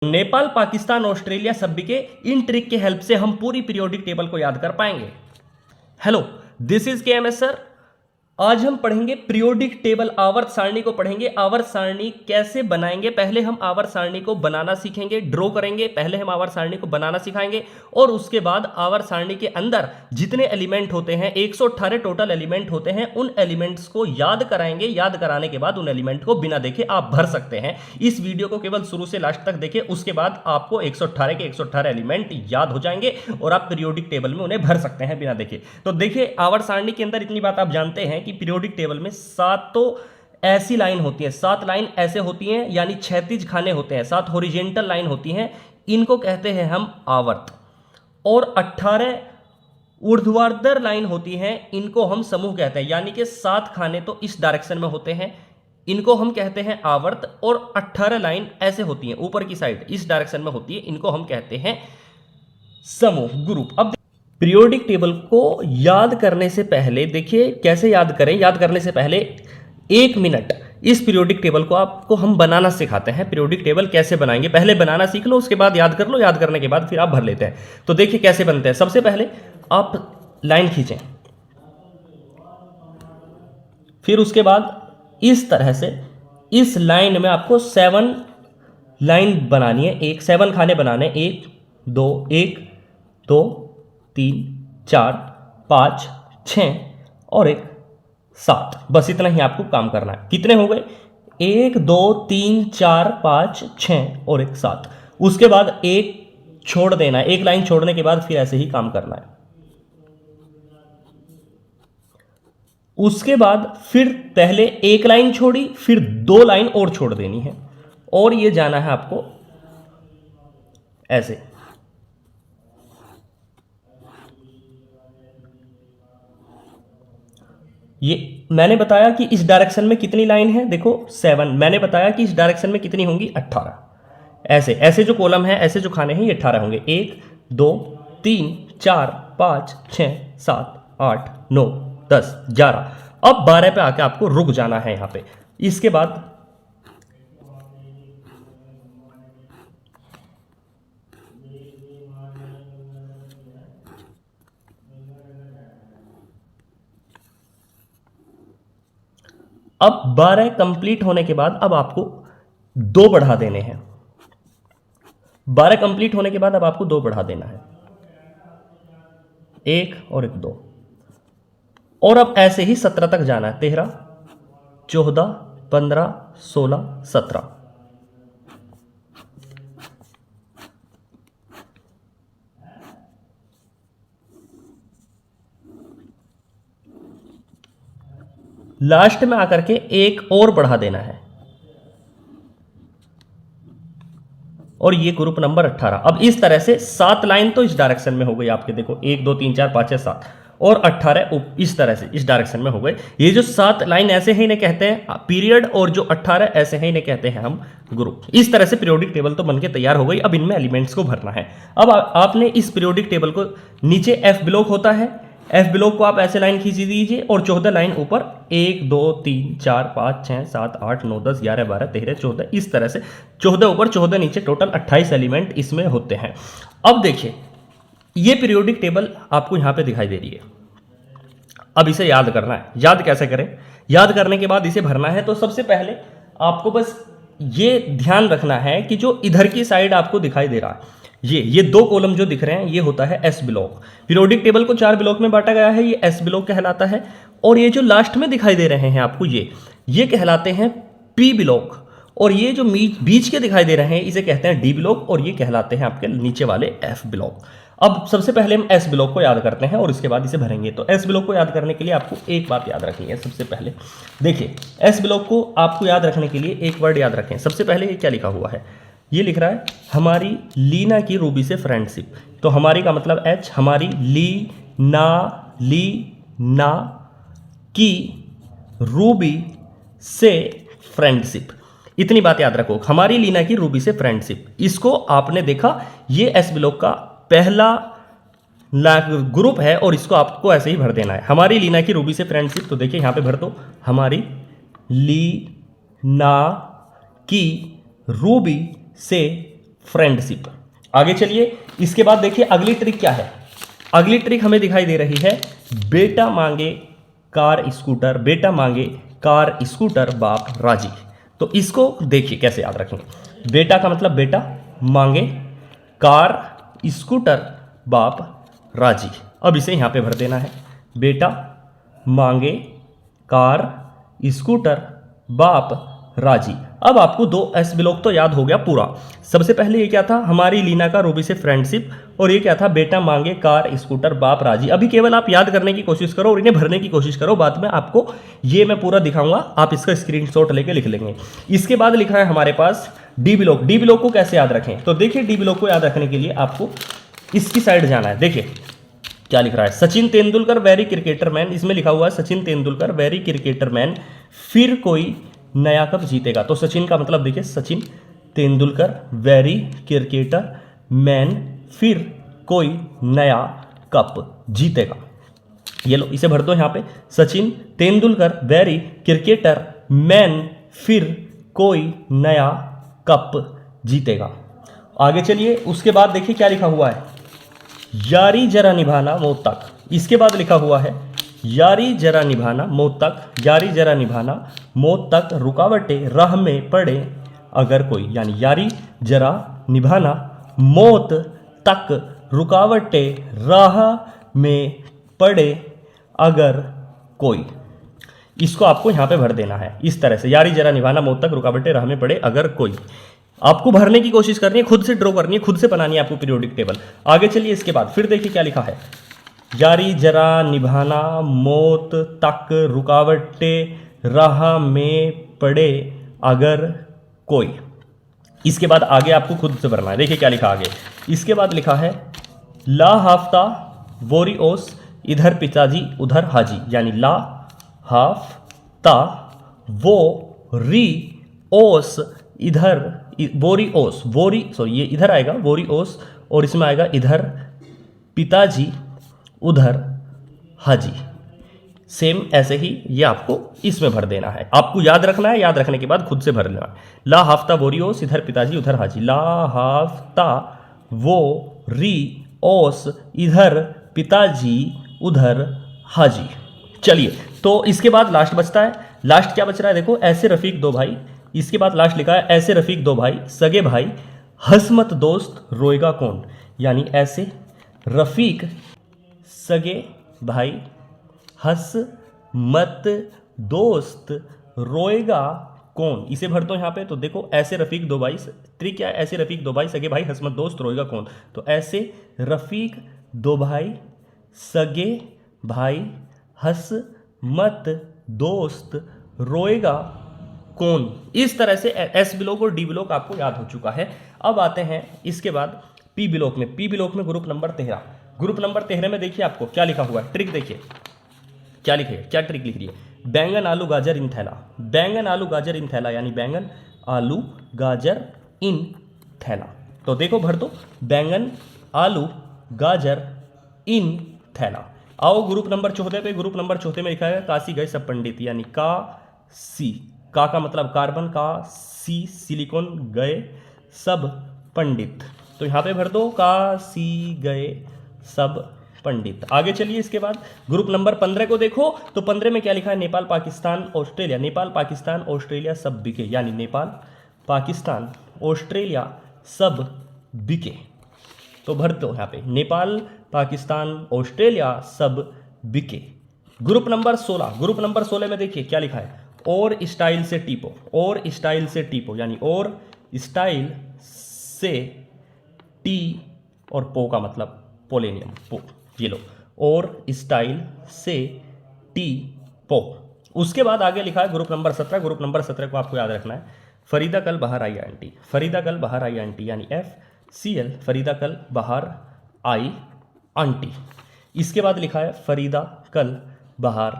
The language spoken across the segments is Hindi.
नेपाल, पाकिस्तान, ऑस्ट्रेलिया सभी के इन ट्रिक के हेल्प से हम पूरी पीरियोडिक टेबल को याद कर पाएंगे। हेलो, दिस इज के एम एस सर। आज हम पढ़ेंगे पीरियोडिक टेबल, आवर्त सारणी को पढ़ेंगे। आवर्त सारणी कैसे बनाएंगे, पहले हम आवर्त सारणी को बनाना सीखेंगे, ड्रॉ करेंगे। पहले हम आवर्त सारणी को बनाना सिखाएंगे और उसके बाद आवर्त सारणी के अंदर जितने एलिमेंट होते हैं, 118 टोटल एलिमेंट होते हैं, उन एलिमेंट्स को याद कराएंगे। याद कराने के बाद उन एलिमेंट को बिना देखे आप भर सकते हैं। इस वीडियो को केवल शुरू से लास्ट तक देखें, उसके बाद आपको 118 के 118 एलिमेंट याद हो जाएंगे और आप पीरियोडिक टेबल में उन्हें भर सकते हैं बिना देखे। तो देखिए, आवर्त सारणी के अंदर इतनी बात आप जानते हैं कि पीरियोडिक टेबल में 7 तो ऐसी लाइन होती है, 7 लाइन ऐसे होती हैं, यानी क्षैतिज खाने होते हैं, 7 हॉरिजॉन्टल लाइन होती हैं, इनको कहते हैं हम आवर्त। और 18 ऊर्ध्वाधर लाइन होती हैं, इनको हम समूह कहते हैं, यानी कि 7 खाने तो इस डायरेक्शन में होते हैं, इनको हम कहते हैं आवर्त। और 18 लाइन ऐसे होती हैं ऊपर की साइड इस डायरेक्शन में होती है, इनको हम कहते हैं समूह, ग्रुप। अब पीरियोडिक टेबल को याद करने से पहले देखिए कैसे याद करें। याद करने से पहले 1 मिनट इस पीरियोडिक टेबल को आपको हम बनाना सिखाते हैं। पीरियोडिक टेबल कैसे बनाएंगे, पहले बनाना सीख लो, उसके बाद याद कर लो, याद करने के बाद फिर आप भर लेते हैं। तो देखिए कैसे बनते हैं। सबसे पहले आप लाइन खींचें, फिर उसके बाद इस तरह से इस लाइन में आपको 7 लाइन बनानी है, 7 खाने बनाने, 1 2 3 4 5 6 और 1 7। बस इतना ही आपको काम करना है। कितने हो गए? 1 2 3 4 5 6 और 1 7। उसके बाद एक छोड़ देना है, एक लाइन छोड़ने के बाद फिर ऐसे ही काम करना है। उसके बाद फिर पहले एक लाइन छोड़ी, फिर 2 लाइन और छोड़ देनी है, और ये जाना है आपको ऐसे। ये मैंने बताया कि इस डायरेक्शन में कितनी लाइन है, देखो 7। मैंने बताया कि इस डायरेक्शन में कितनी होंगी, 18। ऐसे ऐसे जो कॉलम है, ऐसे जो खाने हैं, ये 18 होंगे। 1 2 3 4 5 6 7 8 9 10 11। अब 12 पे आके आपको रुक जाना है यहां पे। इसके बाद अब 12 कंप्लीट होने के बाद अब आपको 2 बढ़ा देने हैं। 12 कंप्लीट होने के बाद अब आपको 2 बढ़ा देना है, 1 और 1 2। और अब ऐसे ही 17 तक जाना है, 13 14 15 16 17। लास्ट में आकर के 1 और बढ़ा देना है, और ये ग्रुप नंबर 18। अब इस तरह से 7 लाइन तो इस डायरेक्शन में हो गई आपके, देखो 1 2 3 4 5 6 7, और 18 इस तरह से इस डायरेक्शन में हो गए। ये जो 7 लाइन ऐसे हैं, इन्हें कहते हैं पीरियड, और जो 18 ऐसे हैं, इन्हें कहते हैं हम ग्रुप। इस तरह से पीरियोडिक टेबल तो बनके तैयार हो गई। अब इनमें एलिमेंट्स को भरना है। अब आपने इस पीरियोडिक टेबल को, नीचे एफ ब्लॉक होता है, एफ ब्लॉक को आप ऐसे लाइन खींच दीजिए, और 14 लाइन ऊपर, 1 2 3 4 5 6 7 8 9 10 11 12 13 14, इस तरह से 14 ऊपर 14 नीचे, टोटल 28 एलिमेंट इसमें होते हैं। अब देखिए, ये पीरियोडिक टेबल आपको यहां पे दिखाई दे रही है। अब इसे याद करना है। याद कैसे करें? याद करने के बाद इसे भरना है। तो सबसे पहले आपको बस ये ध्यान रखना है कि जो इधर की साइड आपको दिखाई दे रहा है, ये 2 कॉलम जो दिख रहे हैं, ये होता है एस ब्लॉक। पीरियोडिक टेबल को 4 ब्लॉक में बांटा गया है, ये एस ब्लॉक कहलाता है। और ये जो लास्ट में दिखाई दे रहे हैं आपको, ये कहलाते हैं पी ब्लॉक। और ये जो बीच के दिखाई दे रहे हैं, इसे कहते हैं डी ब्लॉक, और ये कहलाते हैं आपके नीचे वाले एफ ब्लॉक। अब सबसे पहले हम एस ब्लॉक को याद करते हैं और इसके बाद इसे भरेंगे। तो एस ब्लॉक को याद करने के लिए आपको एक बात याद रखनी है। सबसे पहले देखिए, एस ब्लॉक को आपको याद रखने के लिए एक वर्ड याद रखें। सबसे पहले ये क्या लिखा हुआ है, ये लिख रहा है हमारी लीना की रूबी से फ्रेंडशिप। तो हमारी का मतलब एच, हमारी ली ना की रूबी से फ्रेंडशिप। इतनी बात याद रखो, हमारी लीना की रूबी से फ्रेंडशिप। इसको आपने देखा, ये एस ब्लॉक का पहला ग्रुप है, और इसको आपको ऐसे ही भर देना है, हमारी लीना की रूबी से फ्रेंडशिप। तो देखिए यहां पे भर दो, हमारी लीना की रूबी से फ्रेंडशिप। आगे चलिए, इसके बाद देखिए अगली ट्रिक क्या है। अगली ट्रिक हमें दिखाई दे रही है, बेटा मांगे कार स्कूटर, बेटा मांगे कार स्कूटर बाप राजी। तो इसको देखिए कैसे याद रखेंगे। बेटा का मतलब बेटा, मांगे, कार स्कूटर बाप राजी। अब इसे यहां पे भर देना है, बेटा मांगे कार स्कूटर बाप राजी। अब आपको दो एस ब्लॉक तो याद हो गया पूरा। सबसे पहले ये क्या था, हमारी लीना का रूबी से फ्रेंडशिप, और ये क्या था, बेटा मांगे कार स्कूटर बाप राजी। अभी केवल आप याद करने की कोशिश करो और इन्हें भरने की कोशिश करो, बाद में आपको ये मैं पूरा दिखाऊंगा, आप इसका स्क्रीनशॉट लेके लिख लेंगे। इसके बाद लिखा है हमारे पास डी ब्लॉक। डी ब्लॉक को कैसे याद रखें, तो देखिए डी ब्लॉक को याद रखने के लिए आपको इसकी साइड जाना है। देखिए क्या लिख रहा है, Sachin Tendulkar very cricketer man, इसमें लिखा हुआ है Sachin Tendulkar very cricketer man, फिर कोई नया कप जीतेगा। तो सचिन का मतलब देखिए, Sachin Tendulkar very cricketer man, फिर कोई नया कप जीतेगा। ये लो, इसे भर दो यहाँ पे, Sachin Tendulkar very cricketer man, फिर कोई नया कप जीतेगा। आगे चलिए, उसके बाद देखिए क्या लिखा हुआ है, यारी जरा निभाना मौत तक। इसके बाद लिखा हुआ है, यारी जरा निभाना मौत तक, यारी जरा निभाना मौत तक, रुकावटें राह में पड़े अगर कोई, यानी यारी जरा निभाना मौत तक, रुकावटें राह में पड़े अगर कोई। इसको आपको यहां पे भर देना है इस तरह से, यारी जरा निभाना मौत तक, रुकावटें राह में पड़े अगर कोई। आपको भरने की कोशिश करनी है, खुद से ड्रॉ करनी है, खुद से बनानी है आपको पीरियोडिक टेबल। आगे चलिए, इसके बाद फिर देखिए क्या लिखा है, यारी जरा निभाना मौत तक, रुकावटें राह में पड़े अगर कोई। इसके बाद आगे आपको खुद से भरना है। देखिए क्या लिखा आगे, इसके बाद लिखा है, ला हाफ्ता वोरी ओस, इधर पिताजी उधर हाजी, यानी ला हाफ्ता वो री ओस, इधर वोरी ओस, वोरी सॉरी ये इधर आएगा वोरी ओस, और इसमें आएगा इधर पिताजी उधर हाजी। सेम ऐसे ही ये आपको इसमें भर देना है, आपको याद रखना है, याद रखने के बाद खुद से भर लेना है। ला हाफ्ता वोरी ओस, इधर पिताजी उधर हाजी, ला हाफ्ता वो री ओस, इधर पिताजी उधर हाजी। चलिए, तो इसके बाद लास्ट बचता है, लास्ट क्या बच रहा है देखो, ऐसे रफीक दो भाई। इसके बाद लास्ट लिखा है, ऐसे रफीक दो भाई सगे भाई, हसमत दोस्त रोएगा कौन, यानी ऐसे रफीक सगे भाई, हस मत दोस्त रोएगा कौन। इसे भर दो यहाँ पे, तो देखो ऐसे रफीक दो भाई, ट्रिक क्या है, ऐसे रफीक दो भाई सगे भाई, हसमत दोस्त रोएगा कौन। तो ऐसे रफीक दो भाई सगे भाई, हस मत दोस्त रोएगा कौन। इस तरह से एस ब्लॉक और डी ब्लॉक आपको याद हो चुका है। अब आते हैं इसके बाद पी ब्लॉक में। पी ब्लॉक में ग्रुप नंबर 13। ग्रुप नंबर 13 में देखिए आपको क्या लिखा हुआ है, ट्रिक देखिए क्या लिखे, क्या ट्रिक लिख रही है, बैंगन आलू गाजर इन थैला, बैंगन आलू गाजर इन थैला, यानी बैंगन आलू गाजर इन थैला। तो देखो भर दो, बैंगन आलू गाजर इन थैला। आओ ग्रुप नंबर 14 पे। ग्रुप नंबर 14 में लिखा है, काशी गए सब पंडित, यानी का सी, का मतलब कार्बन, का सी सिलिकॉन, गए सब पंडित। तो यहां पे भर दो, का सी गए सब पंडित। आगे चलिए, इसके बाद ग्रुप नंबर 15 को देखो, तो 15 में क्या लिखा है, नेपाल पाकिस्तान ऑस्ट्रेलिया, नेपाल पाकिस्तान ऑस्ट्रेलिया सब बिके, यानी नेपाल पाकिस्तान ऑस्ट्रेलिया सब बिके। तो भर दो यहाँ पे, नेपाल पाकिस्तान ऑस्ट्रेलिया सब बिके। Group number 16। ग्रुप नंबर 16 में देखिए क्या लिखा है, और स्टाइल से टीपो, और स्टाइल से टीपो, यानी और स्टाइल से टी, और पो का मतलब पोलेनियम, पो, ये लो, और स्टाइल से टी पो। उसके बाद आगे लिखा है ग्रुप नंबर 17। ग्रुप नंबर 17 को आपको याद रखना है, फरीदा कल बाहर आई आंटी, फरीदा कल बाहर आई आंटी, यानी FCL, फरीदा कल बाहर आई आंटी। इसके बाद लिखा है, फरीदा कल बाहर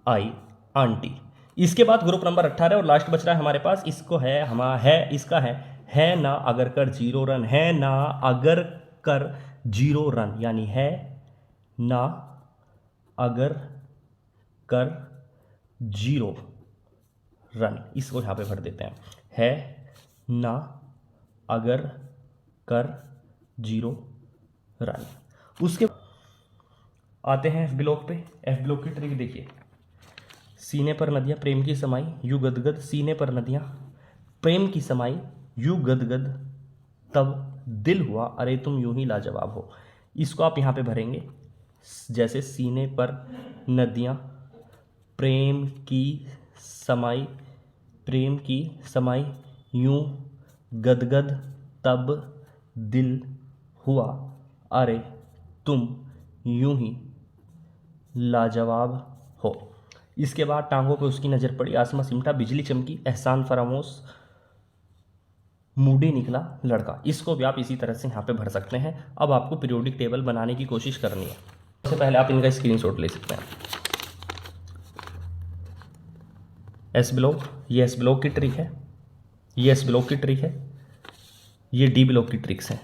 आई आंटी। इसके बाद ग्रुप नंबर 18 और लास्ट बच रहा है हमारे पास, इसको है इसका है ना अगर कर 0 रन, है ना अगर कर 0 रन, यानी है ना अगर कर 0 रन। इसको यहां पे भर देते हैं, है ना अगर कर 0 रन। उसके आते हैं एफ ब्लॉक पे। एफ ब्लॉक की ट्रिक देखिए, सीने पर नदियाँ प्रेम की समाई यू गदगद, सीने पर नदियाँ प्रेम की समाई यू गदगद, तब दिल हुआ अरे तुम यूं ही लाजवाब हो। इसको आप यहाँ पे भरेंगे, जैसे सीने पर नदियाँ प्रेम की समाई, प्रेम की समाई यूं गदगद, तब दिल हुआ अरे तुम यूं ही लाजवाब हो। इसके बाद टांगों पे उसकी नज़र पड़ी, आसमां सिमटा, बिजली चमकी, एहसान फरामोश, मूडी निकला लड़का। इसको भी आप इसी तरह से यहाँ पे भर सकते हैं। अब आपको पीरियोडिक टेबल बनाने की कोशिश करनी है। सबसे पहले आप इनका स्क्रीनशॉट ले सकते हैं। एस ब्लॉक, ये एस ब्लॉक की ट्रिक है, ये एस ब्लॉक की ट्रिक है, ये डी ब्लॉक की ट्रिक्स हैं।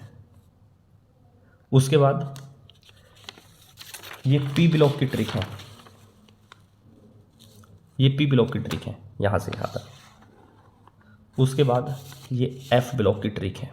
उसके बाद ये पी ब्लॉक की ट्रिक है, ये पी ब्लॉक की ट्रिक है यहाँ से यहाँ तक। उसके बाद ये एफ ब्लॉक की ट्रिक है।